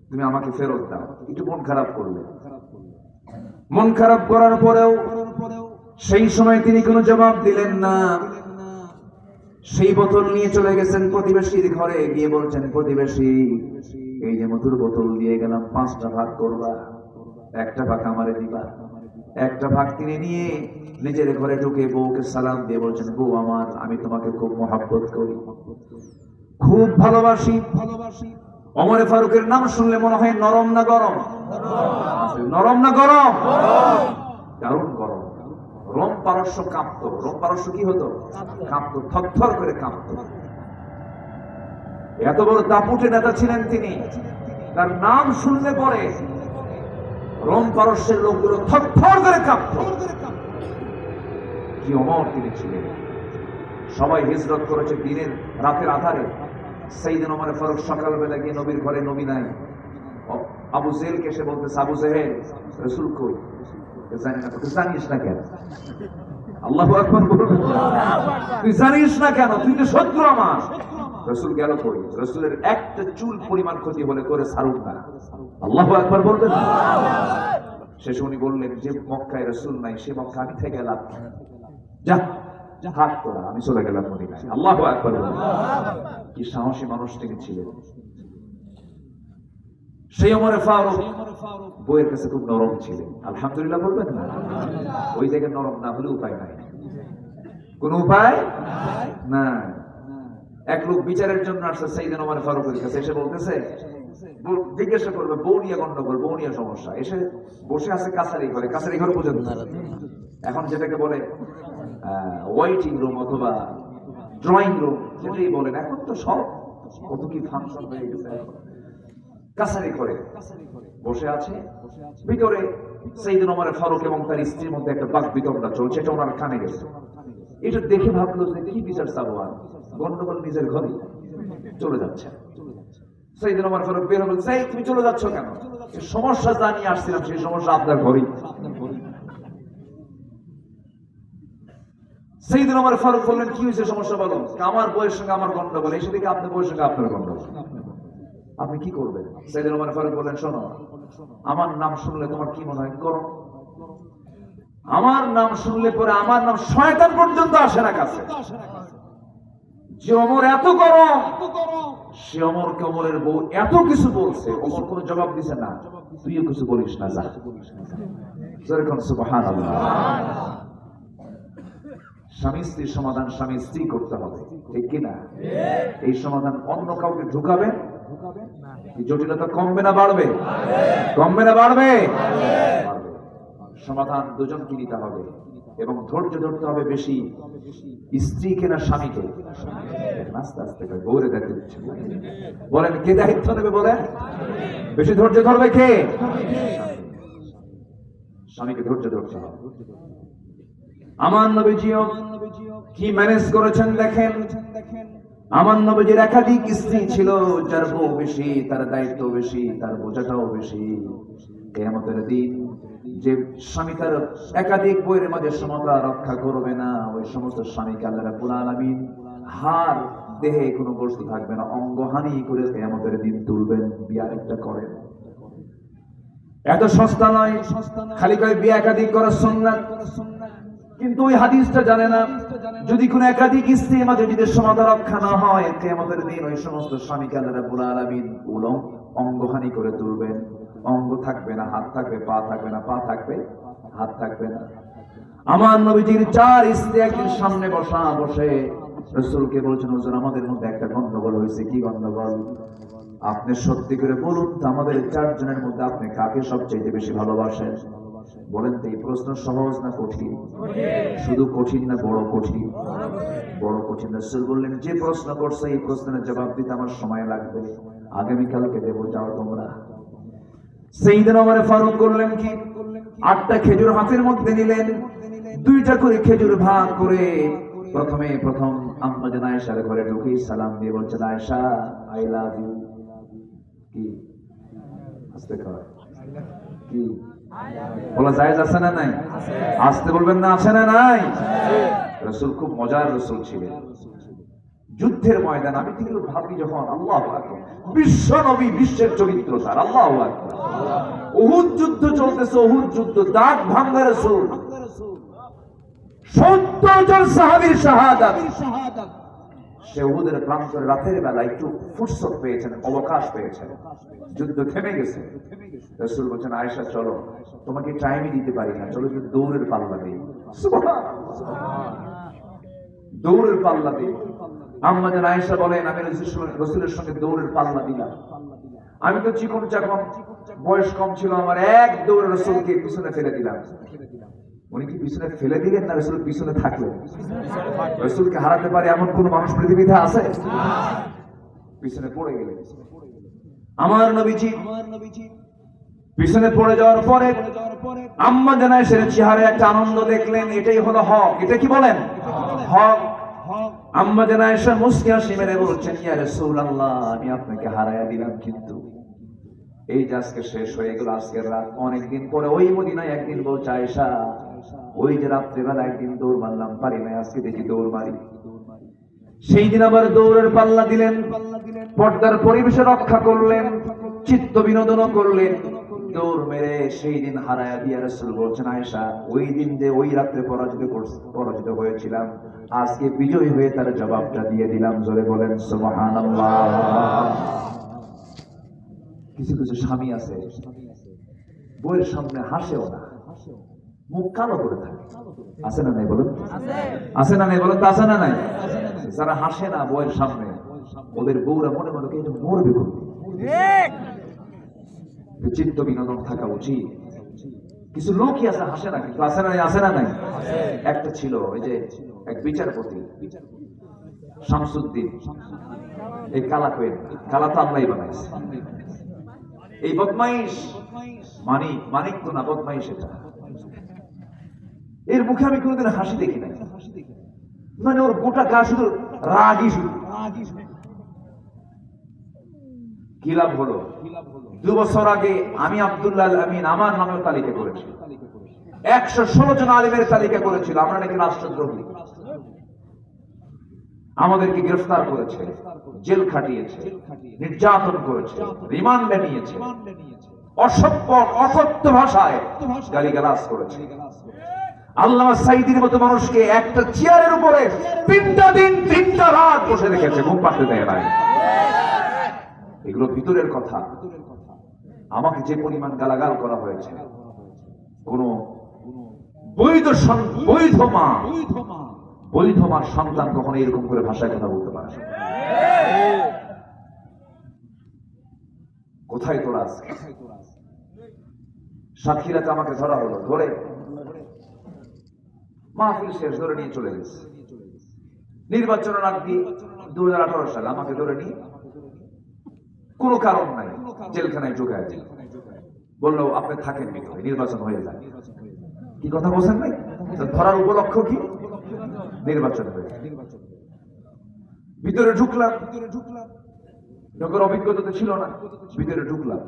তুমি আমাকে ফেরত দাও। একটু মন খারাপ করলেন। মন খারাপ করার পরেও সেই সময় তিনি কোনো জবাব দিলেন না। সেই বোতল নিয়ে চলে গেছেন প্রতিবেশীর ঘরে, গিয়ে বলছেন, প্রতিবেশী, এই যে মধুর বোতল দিয়ে গেলাম, 5টা ভাগ করবা, একটা ভাগ আমারে দিবা। একটা ভাগ তিনি নিয়ে নিজের ঘরে ঢুকে বউকে সালাম দিয়ে বলছেন, বউ আমার, আমি তোমাকে খুব মহব্বত করি, খুব ভালোবাসি। ওমর ফারুকের নাম শুনলে মনে হয় নরম না গরম? নরম না গরম? দারুণ গরম। রোম পারস্য কাঁপতো। রোম পারস্য কি হতো? কাঁপতো, থরথর করে কাঁপতো। এত বড় দাপুটে নেতা ছিলেন তিনি। তার নাম শুনলে পরে রোম পারস্যের লোকগুলো থরথর করে কাঁপতো। কি অমর তিনি ছিলেন। সবাই হিজরত করেছে দিনের রাতের আধারে। সাইয়েদনা ওমর ফারুক সকালবেলা গিয়ে নবীর ঘরে, নবী নাই। আবু জেহেলকে এসে বলতেছে, আবু জেহেল, রাসূল কই? জানি না। তুই জানিস না কেন? আল্লাহু আকবার বলুন। তুই জানিস না কেন? তুই তো শত্রু আমার। রাসূল গেল কই? রাসূলের একটা চুল পরিমাণ ক্ষতি হলে করে ছাড়ুক না। আল্লাহু আকবার বলবেন। শেষে উনি বললেন, যে মক্কায় রাসূল নাই সে মক্কা আমি থেকে গেলাম, যা হাত তোরা, আমি চলে গেলাম মদিনায়। আল্লাহু আকবার বলুন। কি সাহসী মানুষ তিনি ছিলেন। সেই ওমর ফারুক বইয়ের কাছে খুব নরম ছিলেন। আলহামদুলিল্লাহ বলবেন না? ওই জায়গায় নরম না হলে উপায় নাই, কোন উপায় না। এক লোক বিচারের জন্য আসছে সাইয়েদনা ওমর ফারুকের কাছে, এসে বলতেছে, জিজ্ঞাসা করবে বউ নিয়ে গন্ডগোল, বউ নিয়ে সমস্যা। এসে বসে আছে কাছারি ঘরে। কাছারি ঘর পর্যন্ত এখন যেটাকে বলে ওয়েটিং রুম অথবা ড্রয়িং রুম, যেটাই বলেন। এখন তো সব কত কি ফাংশন হয়ে গেছে। কাছারি ঘরে বসে আছে। ভিতরে সাইয়েদনা ওমর ফারুক এবং তার স্ত্রীর মধ্যে একটা বাক বিতণ্ডা চলছে। এটা ওনার কানে গেছে। এটা দেখে ভাবলো যে কি বিচার চাবো, আর গন্ডগোল নিজের ঘরে, চলে যাচ্ছে। সাইয়েদনা ওমর ফারুক বের হলেন, সেই তুমি চলে যাচ্ছ কেন? সমস্যা জানিয়ে আসছিলাম, সেই সমস্যা আপনার ঘরেই। সাইয়েদনা ওমর ফারুক বললেন, কি হয়েছে, সমস্যা বলো। আমার বউয়ের সঙ্গে আমার গন্ডগোল, এসে দেখে আপনার বউয়ের সঙ্গে আপনার গন্ডগোল, আপনি কি করবেন? সাইয়েদনা ওমর ফারুক বললেন, শোনো, আমার নাম শুনলে তোমার কি মনে হয়? গরম। আমার নাম শুনলে পরে আমার নাম শয়তান পর্যন্ত আসে না কাছে। যে ওমর এত গরম, সে ওমরকে ওমরের বউ এত কিছু বলছে, ওমর কোনো জবাব দিছে না। তুইও কিছু বলিস না, যা। যেরকম সুবহানাল্লাহ। স্বামী স্ত্রীর সমাধান স্বামী স্ত্রী করতে হবে, ঠিক কিনা? এই সমাধান অন্য কাউকে ঢুকাবেন, জটিলতা কমবে না বাড়বে? কমবে না বাড়বে? সমাধান দুজনকে নিতে হবে এবং ধৈর্য ধরতে হবে বেশি। স্ত্রীকে না স্বামীকে? আস্তে আস্তে বউরে দায়িত্ব দিচ্ছে। বলেন কে দায়িত্ব নেবে? বলেন বেশি ধৈর্য ধরবে কে? স্বামীকে ধৈর্য ধরতে হবে। আমার নবীজিও কি ম্যানেজ করেছেন দেখেন। আমার নবীজির একাধিক স্ত্রী ছিল। যার বউ বেশি তার দায়িত্ব বেশি, তার বোঝাটাও বেশি। কিয়ামতের দিন যে স্বামী তার একাধিক বউয়ের মাঝে সমতা রক্ষা করবে না, ওই সমস্ত স্বামীকে আল্লাহ রাব্বুল আলামিন হার দেহে কোনো বস্তু থাকবে না, অঙ্গহানি করে কিয়ামতের দিন তুলবেন। বিয়ে একটা করেন, এত সস্তা নয়। খালি কয় বিয়ে একাধিক করার সুন্নাত, কিন্তু ওই হাদিসটা জানে না। যদি কোনো একাধিক স্ত্রীর মাঝে যদি সমতা রক্ষা না হয়, কিয়ামতের দিন ওই সমস্ত স্বামীকে আল্লাহ রাব্বুল আলামিন অঙ্গহানি করে তুলবেন। অঙ্গ থাকবে না, হাত থাকবে, পা থাকবে না, পা থাকবে, হাত থাকবে না। আমার নবীজির 4 স্ত্রী একদিন সামনে বসে রাসূলকে বলছেন, হুজুর আমাদের মধ্যে একটা গন্ডগোল হয়েছে। কি গন্ডগোল? আপনি সত্যি করে বলুন তো, আমাদের 4 জনের মধ্যে আপনি কাকে সবচেয়ে বেশি ভালোবাসেন? বলেন তো। এই প্রশ্ন সহজ না কঠিন? শুধু কঠিন না বড় কঠিন? বড় কঠিন। রাসূল বললেন, যে প্রশ্ন করছে এই প্রশ্নের জবাব দিতে আমার সময় লাগবে, আগামীকালকে দেবো, যাও তোমরা। সাইয়েদনা ওমর ফারুক করলেন কি, 8টা খেজুর হাতের মধ্যে নিলেন, 2টা করে খেজুর ভাগ করে প্রথম আম্মা জান আয়েশার ঘরে ঢুকে সালাম দিয়ে বলছেন, আয়েশা আই লাভ ইউ। কি আস্তে কয়? কি বলা জায়েজ আছে না নাই? আসতে বলবেন না, আছে না নাই? রাসূল খুব মজার রাসূল ছিলেন। যুদ্ধের ময়দান। আমি কিন্তু ভাবি যখন আল্লাহু আকবার, বিশ্ব নবী, বিশ্বের চরিত্র তার, আল্লাহু আকবার। উহুদ যুদ্ধ চলতেছে, উহুদ যুদ্ধ, দাঁত ভাঙা রাসূল, 70 জন সাহাবীর শাহাদাত। সে উহুদের প্রান্তরে রাতের বেলা একটু ফুরসত পেয়েছেন, অবকাশ পেয়েছেন, যুদ্ধ থেমে গেছে। রাসূল বলেন, আয়েশা চলো, তোমাকে টাইমই দিতে পারি না, চলো একটু দৌড়ের পাল্লা দিই। সুবহানাল্লাহ, দৌড়ের পাল্লা দিই। আম্মা জান আয়েশা বলেন, আমি রাসূলের সঙ্গে দৌড়ের পাল্লা দিলাম। আমি তো চিকন চাকন, বয়স কম ছিল আমার, এক দৌড়ে রাসূলকে পিছনে ফেলে দিলাম। উনি কি পিছনে ফেলে দিলেন না রাসূল পিছনে থাকলেন? রাসূলকে হারাতে পারে এমন কোন মানুষ পৃথিবীতে আছে? পিছনে পড়ে গেলেন। আমার নবীজি পিছনে পড়ে যাওয়ার পরে আম্মা জান আয়েশার চেহারায় একটা আনন্দ দেখলেন, এটাই হলো হক। এটা কি বলেন? হক। আম্মা জান আয়েশা মুস্কি হাসি মেরে বলছেন, ইয়া রাসূলুল্লাহ, আমি আপনাকে হারায়া দিলাম, কিন্তু এই যে আজকে শেষ হয়ে গেল, আজকের রাত, অনেকদিন পরে ওই মদিনায় একদিন বলছে, আয়েশা ওই যে রাত্রিবেলা একদিন দৌড় মারলাম, পারি না, আজকে দেখি দৌড় মারি। সেই দিন আবার দৌড়ের পাল্লা দিলেন, পর্দার পরিবেশে রক্ষা করলেন, চিত্ত বিনোদন করলেন, দৌড় মেরে সেই দিন হারায়া দিয়া রাসূল বলছেন, আয়েশা ওই দিন যে ওই রাত্রে পরাজিত হয়েছিলাম, আজকে বিজয়ী হয়ে তার জবাবটা দিয়ে দিলাম। জোরে বলেন সুবহানাল্লাহ। কিছু কিছু স্বামী আছে বউয়ের সামনে হাসেও না, মুখ কালো করে থাকে। আছে না নাই বলুন? আছে না নাই বলুন? তো আছে না নাই? যারা হাসে না বউয়ের সামনে, ওদের বউরা মনে মনে এটা মরবে কোন। চিত্ত বিনোদন থাকা উচিত। কিছু লোকই আছে হাসে না, কিন্তু আছে না নাই? আছে না নাই? একটা ছিল ওই যে এক বিচারপতি শামসুদ্দিন, এই কালা কয়েন, কালা তো আল্লাহই বানাইছে। এই বদমাইশ, মানিক তো না, বদমাইশ এটা। এর মুখে আমি কোনোদিন হাসি দেখি নাই, মানে ওর গোটা গা শুধু রাগই শুধু। কি লাভ হলো? 2 বছর আগে আমি আব্দুল্লাহ আমিন আমার নামেও তালিকা করেছি, 116 জন আলিমের তালিকা করেছিল, আমরা নাকি রাষ্ট্রদ্রোহী। আমাদেরকে গ্রেফতার করেছে, জেল খাটিয়েছে, নির্যাতন করেছে, রিমান্ডে নিয়েছে, অসভ্য অসত্য ভাষায় গালিগালাজ করেছে। আল্লামা সাঈদীর মতো মানুষকে একটা চেয়ারের উপরে 3টা দিন 3টা রাত বসে রেখেছে, ঘুম পাড়তে দেয় নাই। এগুলো ভিতরের কথা। আমাকে যে পরিমাণ গালাগাল করা হয়েছে, কোন বৈধ মার সন্তান কখনো এরকম করে ভাষায় কথা বলতে পারে? কোথায় তোরা আজকে? সাতক্ষীরাতে আমাকে ধরা হলো, ধরে মাহফিল শেষ, ধরে নিয়ে চলে গেছে। নির্বাচনের আগ দিয়ে 2018 সালে আমাকে ধরে নিয়ে কোনো কারণ নাই জেলখানায় ঢুকায় দিল, বললো আপনি থাকেন ভিতরে, নির্বাচন হয়ে যায়। কি কথা বলছেন নাই? ধরার উপলক্ষ কি? নির্বাচন হয়ে। ভিতরে ঢুকলাম, ঢোকার অভিজ্ঞতা তো ছিল না। ভিতরে ঢুকলাম,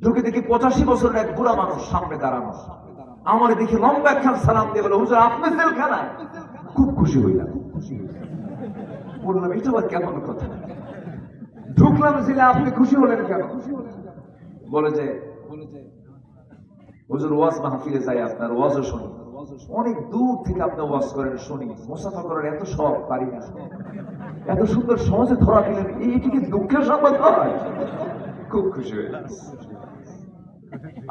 ঢুকে দেখি 85 বছরের এক বুড়া মানুষ সামনে দাঁড়ানো। আমার দেখি লম্বা একখান সালাম দিয়ে বলে, হুজুর আপনি জেলখানায়? খুব খুশি হইলাম। বললাম এটা আবার কেমন কথা? ঢুকলাম জেলে, আপনি খুশি হলেন কেন? বলে যে হুজুর ওয়াজ মাহফিলে যাই, আপনার ওয়াজও শুনি, অনেক দূর থেকে আপনি ওয়াজ করেন, শুনি, মুসাফা করেন, এত সব পারি না, এত সুন্দর সহজে ধরা দিলেন, এইটি কি দুঃখের সংবাদ হয়? খুব খুশি হয়ে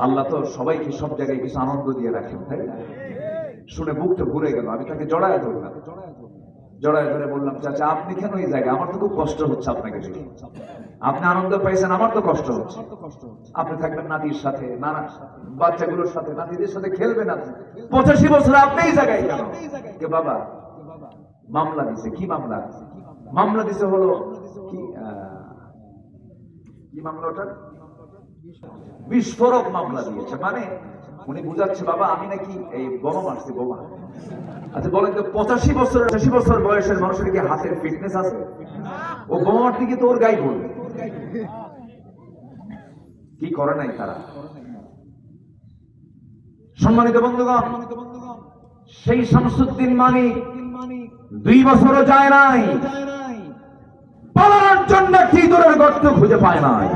আল্লাহ তো সবাইকে সব জায়গায় কিছু আনন্দ দিয়ে রাখেন, তাই না? শুনে বুকটা ঘুরে গেল। আমি তাকে জড়ায় ধরলাম, জড়ায় ধরে বললাম, চাচা আপনি কেন এই জায়গায়? আমার তো খুব কষ্ট হচ্ছে আপনাকে দেখে। আপনি আনন্দ পাইছেন, আমার তো কষ্ট হচ্ছে। আপনি থাকবেন নাতির সাথে, নানা বাচ্চাগুলোর সাথে, নাতিদের সাথে খেলবেন। আপনি 85 বছর আপনি এই জায়গায় কেন? কে বাবা মামলা দিছে। কি মামলা? মামলা দিছে হলো কি মামলা? ওটা বিস্ফোরক মামলা দিয়েছে। মানে উনি বুঝাচ্ছে, বাবা আমি নাকি এই বোমা মারছি, বোমা। আচ্ছা বলেন তো 85 বছর বয়সের মানুষের কি হাতের ফিটনেস আছে? ও বোমা মারতে গিয়ে তো ওর গায়ে পড়বে। কি করে নাই তারা? সম্মানিত বন্ধুগণ, সেই শামসুদ্দিন মানিক 2 বছরও যায় নাই, দুজন ব্যক্তি ইঁদুরের গর্ত খুঁজে পায় নাই।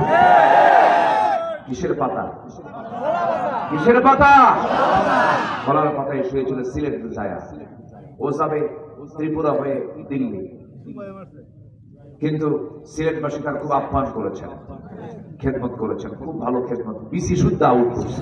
কিসের পাতা? কিসের পাতা? গলার পাতায় শুয়েছিল সিলেট ছায়া। ও যাবে ত্রিপুরা হয়ে দিল্লি, কিন্তু সিলেটবাসী তার খুব আহ্বান করেছেন, খেদমত করেছেন, খুব ভালো খেদমত, বিসি শুদ্ধ আউট করছে।